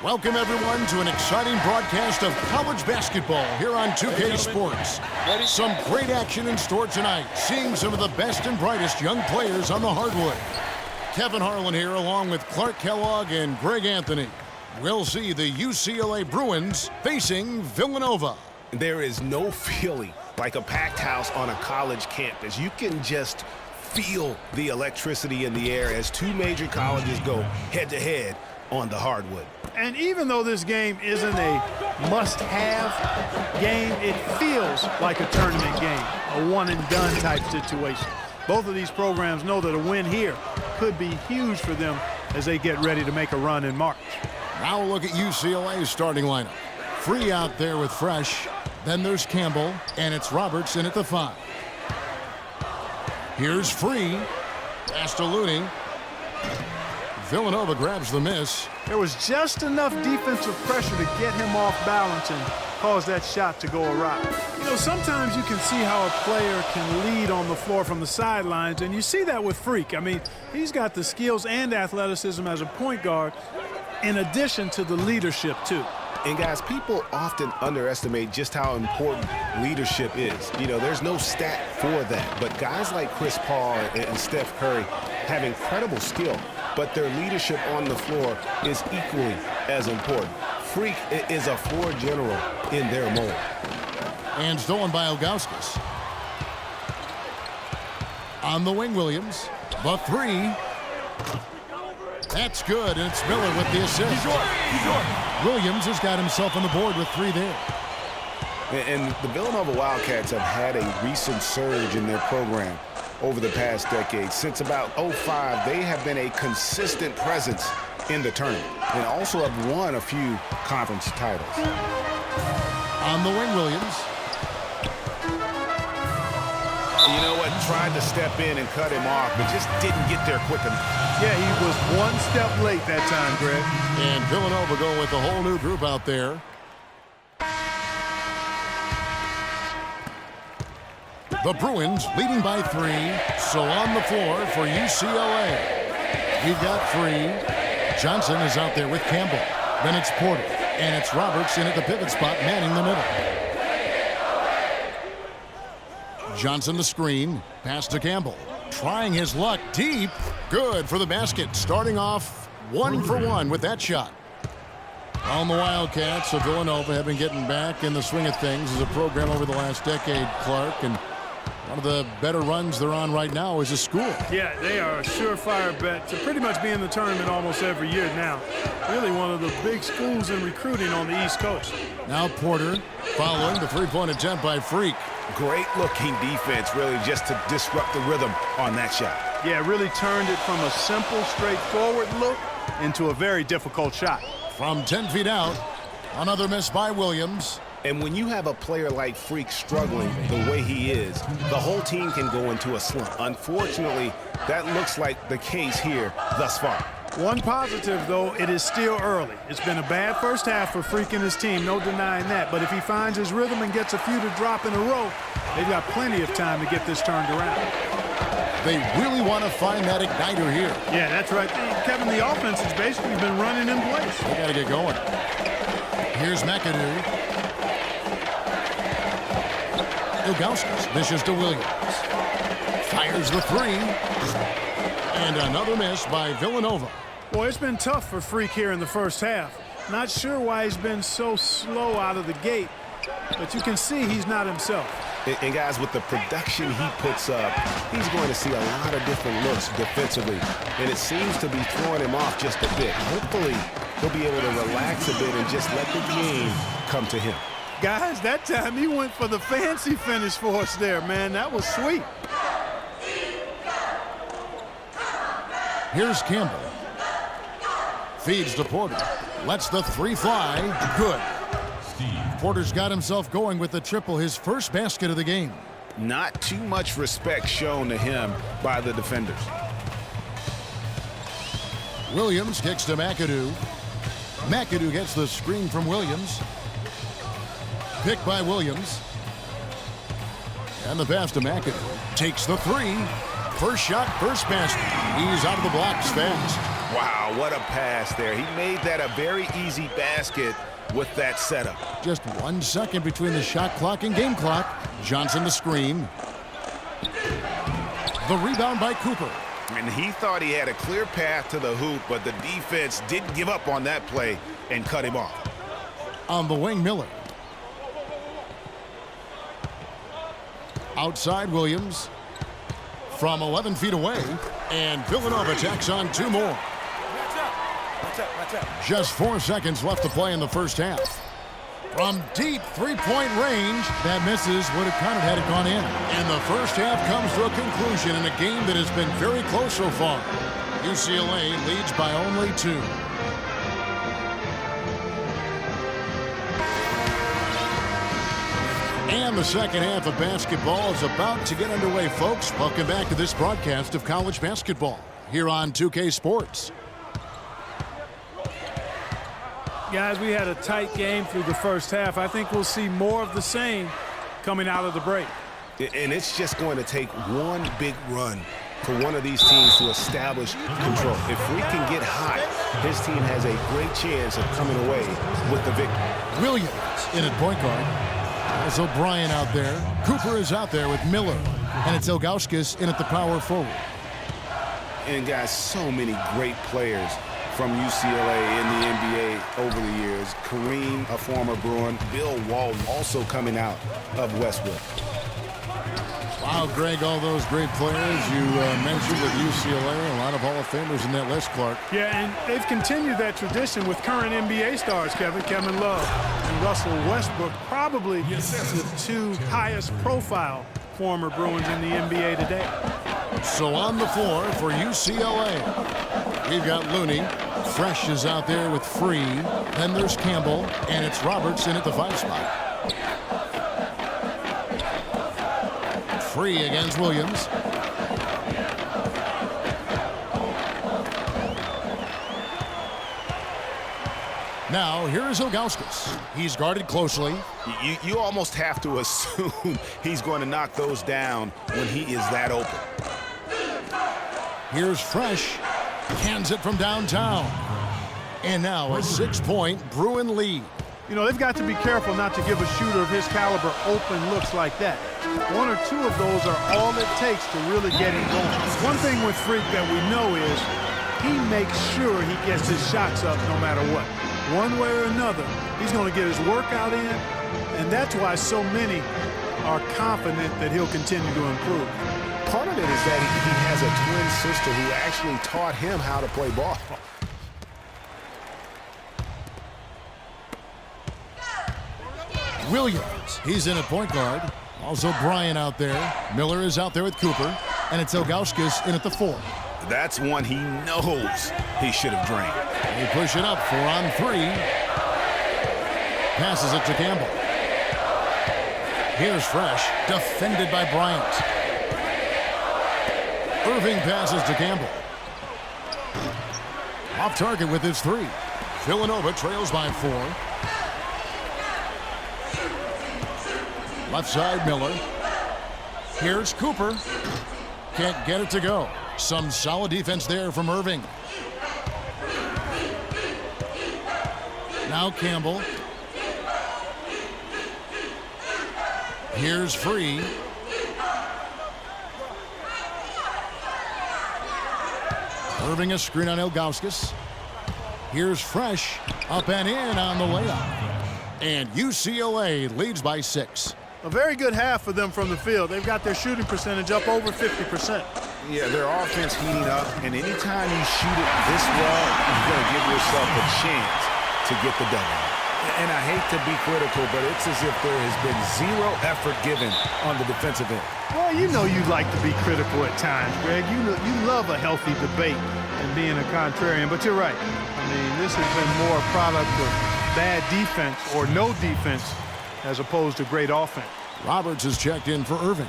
Welcome, everyone, to an exciting broadcast of college basketball here on 2K Sports. Some great action in store tonight, seeing some of the best and brightest young players on the hardwood. Kevin Harlan here, along with Clark Kellogg and Greg Anthony. We'll see the UCLA Bruins facing Villanova. There is no feeling like a packed house on a college campus. You can just feel the electricity in the air as two major colleges go head-to-head on the hardwood. And even though this game isn't a must-have game, it feels like a tournament game, a one-and-done type situation. Both of these programs know that a win here could be huge for them as they get ready to make a run in March. Now look at UCLA's starting lineup. Free out there with Fresh. Then there's Campbell, and it's Roberts in at the 5. Here's Free. Pass to Looney. Villanova grabs the miss. There was just enough defensive pressure to get him off balance and cause that shot to go awry. You know, sometimes you can see how a player can lead on the floor from the sidelines, and you see that with Freak. I mean, he's got the skills and athleticism as a point guard in addition to the leadership, too. And, guys, people often underestimate just how important leadership is. You know, there's no stat for that. But guys like Chris Paul and Steph Curry have incredible skill, but their leadership on the floor is equally as important. Freak is a floor general in their mold. And stolen by Ilgauskas. On the wing, Williams. The 3. That's good, and it's Miller with the assist. Williams has got himself on the board with 3 there. And the Villanova Wildcats have had a recent surge in their program over the past decade. Since about 2005, they have been a consistent presence in the tournament and also have won a few conference titles. On the wing, Williams. You know what? Tried to step in and cut him off, but just didn't get there quick enough. Yeah, he was one step late that time, Greg. And Villanova going with a whole new group out there. The Bruins leading by 3. So on the floor for UCLA. We've got Free. Johnson is out there with Campbell. Then it's Porter. And it's Roberts in at the pivot spot, manning the middle. Johnson the screen. Pass to Campbell. Trying his luck deep. Good for the basket. Starting off 1 for 1 with that shot. On the Wildcats of Villanova have been getting back in the swing of things as a program over the last decade, Clark. And one of the better runs they're on right now is a school. Yeah, they are a surefire bet to pretty much be in the tournament almost every year now. Really one of the big schools in recruiting on the East Coast. Now Porter following the three-point attempt by Freak. Great looking defense, really, just to disrupt the rhythm on that shot. Yeah, really turned it from a simple, straightforward look into a very difficult shot. From 10 feet out, another miss by Williams. And when you have a player like Freak struggling the way he is, the whole team can go into a slump. Unfortunately, that looks like the case here thus far. One positive, though, it is still early. It's been a bad first half for Freak and his team, no denying that. But if he finds his rhythm and gets a few to drop in a row, they've got plenty of time to get this turned around. They really want to find that igniter here. Yeah, that's right. Kevin, the offense has basically been running in place. They got to get going. Here's McAdoo. Ilgauskas dishes to Williams. Fires the 3. And another miss by Villanova. Boy, it's been tough for Freak here in the first half. Not sure why he's been so slow out of the gate, but you can see he's not himself. And guys, with the production he puts up, he's going to see a lot of different looks defensively, and it seems to be throwing him off just a bit. Hopefully, he'll be able to relax a bit and just let the game come to him. Guys, that time he went for the fancy finish for us there, man. That was sweet. Here's Campbell. Feeds to Porter. Lets the 3 fly. Good. Porter's got himself going with the triple, his first basket of the game. Not too much respect shown to him by the defenders. Williams kicks to McAdoo. McAdoo gets the screen from Williams. Picked by Williams. And the pass to McAdoo. Takes the three. First shot, first basket. He's out of the blocks fast. Wow, what a pass there. He made that a very easy basket with that setup. Just 1 second between the shot clock and game clock. Johnson the screen. The rebound by Cooper. And he thought he had a clear path to the hoop, but the defense didn't give up on that play and cut him off. On the wing, Miller. Outside Williams. From 11 feet away. And Villanova tacks on 2 more. Just 4 seconds left to play in the first half. From deep three-point range, that misses, would have counted had it gone in. And the first half comes to a conclusion in a game that has been very close so far. UCLA leads by only 2. And the second half of basketball is about to get underway, folks. Welcome back to this broadcast of college basketball here on 2K Sports. Guys, we had a tight game through the first half. I think we'll see more of the same coming out of the break. And it's just going to take one big run for one of these teams to establish control. If we can get hot, his team has a great chance of coming away with the victory. Williams in at point guard. There's O'Brien out there. Cooper is out there with Miller. And it's Ilgauskas in at the power forward. And guys, so many great players from UCLA in the NBA over the years. Kareem, a former Bruin. Bill Walton also coming out of Westwood. Wow, Greg, all those great players you mentioned with UCLA. A lot of Hall of Famers in that list, Clark. Yeah, and they've continued that tradition with current NBA stars, Kevin Love and Russell Westbrook, probably the 2 highest profile former Bruins in the NBA today. So on the floor for UCLA, we've got Looney. Fresh is out there with Free. Then there's Campbell, and it's Roberts in at the 5 spot. Free against Williams. Now, here is Ilgauskas. He's guarded closely. You almost have to assume he's going to knock those down when he is that open. Here's Fresh. Hands it from downtown. And now a 6-point Bruin lead. You know, they've got to be careful not to give a shooter of his caliber open looks like that. 1 or 2 of those are all it takes to really get him going. One thing with Freak that we know is he makes sure he gets his shots up no matter what. One way or another, he's going to get his workout in, and that's why so many are confident that he'll continue to improve. Part of it is that he has a twin sister who actually taught him how to play ball. Williams, he's in at point guard. Also Bryant out there. Miller is out there with Cooper. And it's Ilgauskas in at the 4. That's one he knows he should have drained. They push it up 4 on 3. Passes it to Campbell. Here's Fresh, defended by Bryant. Irving passes to Campbell. Off target with his 3. Villanova trails by 4. Left side, Miller. Here's Cooper. Can't get it to go. Some solid defense there from Irving. Now Campbell. Here's Free. Irving a screen on Ilgauskas. Here's Fresh. Up and in on the layup. And UCLA leads by 6. A very good half for them from the field. They've got their shooting percentage up over 50%. Yeah, their offense heating up, and anytime you shoot it this well, you're going to give yourself a chance to get the W. And I hate to be critical, but it's as if there has been 0 effort given on the defensive end. Well, you know you like to be critical at times, Greg. You love a healthy debate and being a contrarian, but you're right. I mean, this has been more a product of bad defense or no defense as opposed to great offense. Roberts is checked in for Irving.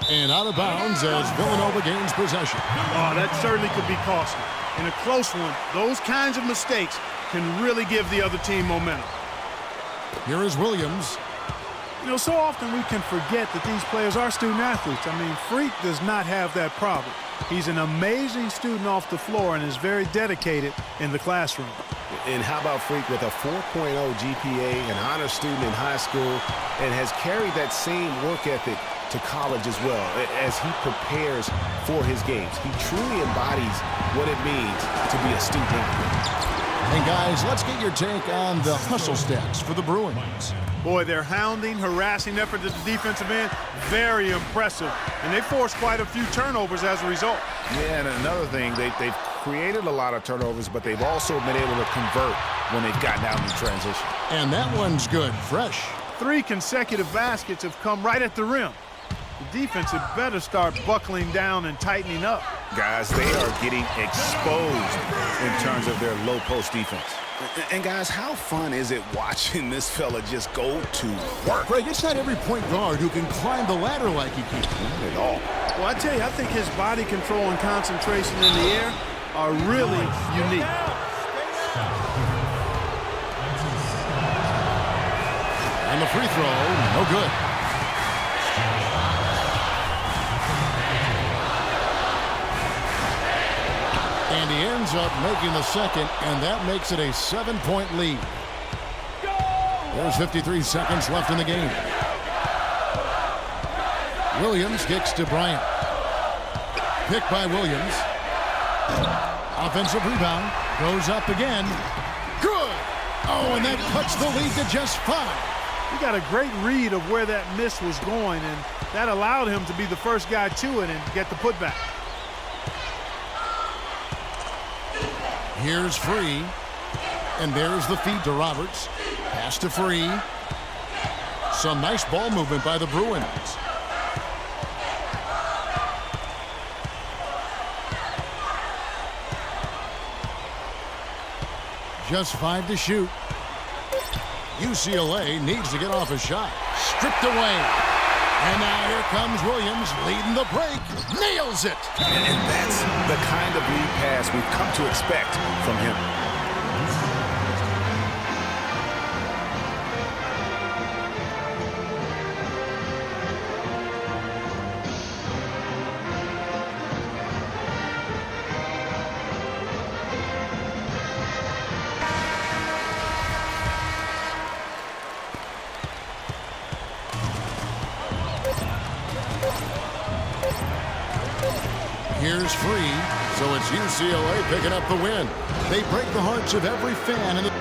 And out of bounds as Villanova gains possession. Oh, that certainly could be costly. In a close one, those kinds of mistakes can really give the other team momentum. Here is Williams. You know, so often we can forget that these players are student athletes. I mean, Freak does not have that problem. He's an amazing student off the floor and is very dedicated in the classroom. And how about Freak with a 4.0 GPA, an honor student in high school, and has carried that same work ethic to college as well as he prepares for his games. He truly embodies what it means to be a student athlete. And guys, let's get your take on the hustle stats for the Bruins. Boy, their hounding, harassing effort at the defensive end, very impressive. And they forced quite a few turnovers as a result. Yeah, and another thing, they've created a lot of turnovers, but they've also been able to convert when they've gotten out in transition. And that one's good, fresh. 3 consecutive baskets have come right at the rim. The defense had better start buckling down and tightening up. Guys, they are getting exposed in terms of their low post defense. And guys, how fun is it watching this fella just go to work? Greg, it's not every point guard who can climb the ladder like he can. Not at all. Well, I tell you, I think his body control and concentration in the air are really unique. And the free throw, no good. And he ends up making the second, and that makes it a 7-point lead. There's 53 seconds left in the game. Williams kicks to Bryant. Picked by Williams. Offensive rebound. Goes up again. Good! Oh, and that cuts the lead to just 5. He got a great read of where that miss was going, and that allowed him to be the first guy to it and get the putback. Here's Free. And there's the feed to Roberts. Pass to Free. Some nice ball movement by the Bruins. Just 5 to shoot. UCLA needs to get off a shot. Stripped away. And now here comes Williams leading the break. Nails it. And that's the kind of lead pass we've come to expect from him. Here's Free, so it's UCLA picking up the win. They break the hearts of every fan in the...